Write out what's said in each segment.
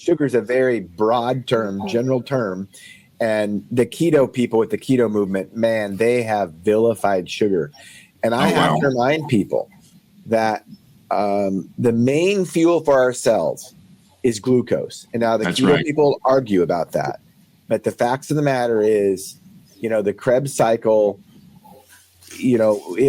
sugar is a very broad term, general term. And the keto people with the keto movement, man, they have vilified sugar. And I have to remind people that the main fuel for our cells is glucose. And now the keto people argue about that. But the facts of the matter is, the Krebs cycle,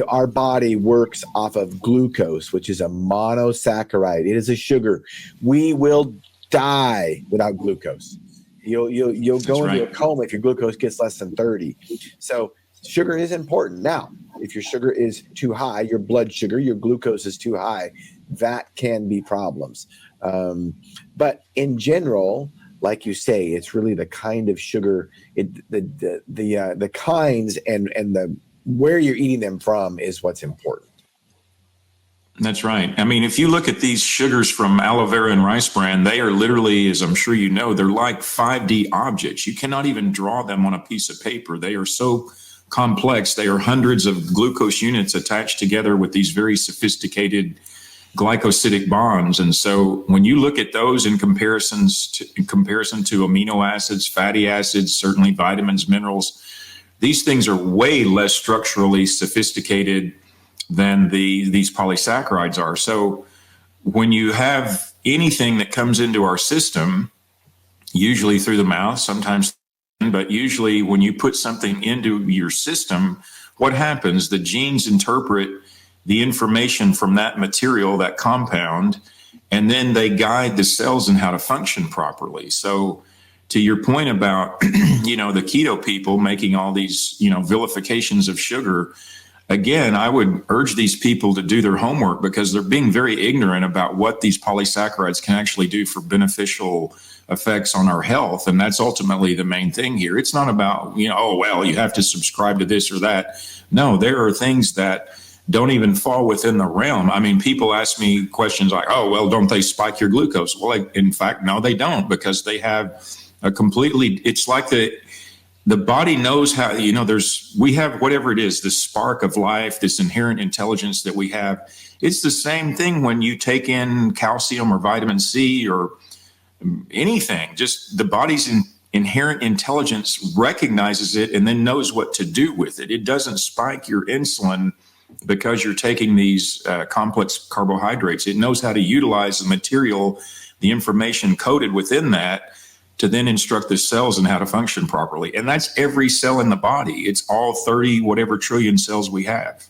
our body works off of glucose, which is a monosaccharide. It is a sugar. We will die without glucose. You'll go into a coma if your glucose gets less than 30. So sugar is important. Now, if your sugar is too high, your blood sugar, your glucose is too high, that can be problems. But in general, like you say, it's really the kind of sugar, the kinds and the where you're eating them from is what's important. That's right. I mean, if you look at these sugars from aloe vera and rice bran, they are literally, as I'm sure you know, they're like 5D objects. You cannot even draw them on a piece of paper. They are so complex. They are hundreds of glucose units attached together with these very sophisticated glycosidic bonds. And so when you look at those in comparison to amino acids, fatty acids, certainly vitamins, minerals, these things are way less structurally sophisticated than these polysaccharides are. So when you have anything that comes into our system, usually through the mouth, sometimes, but usually when you put something into your system, what happens? The genes interpret the information from that material, that compound, and then they guide the cells in how to function properly. So to your point about, the keto people making all these, vilifications of sugar, again, I would urge these people to do their homework because they're being very ignorant about what these polysaccharides can actually do for beneficial effects on our health. And that's ultimately the main thing here. It's not about, you have to subscribe to this or that. No, there are things that don't even fall within the realm. I mean, people ask me questions like, don't they spike your glucose? Well, in fact, no, they don't, because they have a completely, it's like the body knows how, we have whatever it is, this spark of life, this inherent intelligence that we have. It's the same thing when you take in calcium or vitamin C or anything. Just the body's inherent intelligence recognizes it and then knows what to do with it. It doesn't spike your insulin because you're taking these complex carbohydrates. It knows how to utilize the material, the information coded within that, to then instruct the cells in how to function properly. And that's every cell in the body. It's all 30 whatever trillion cells we have.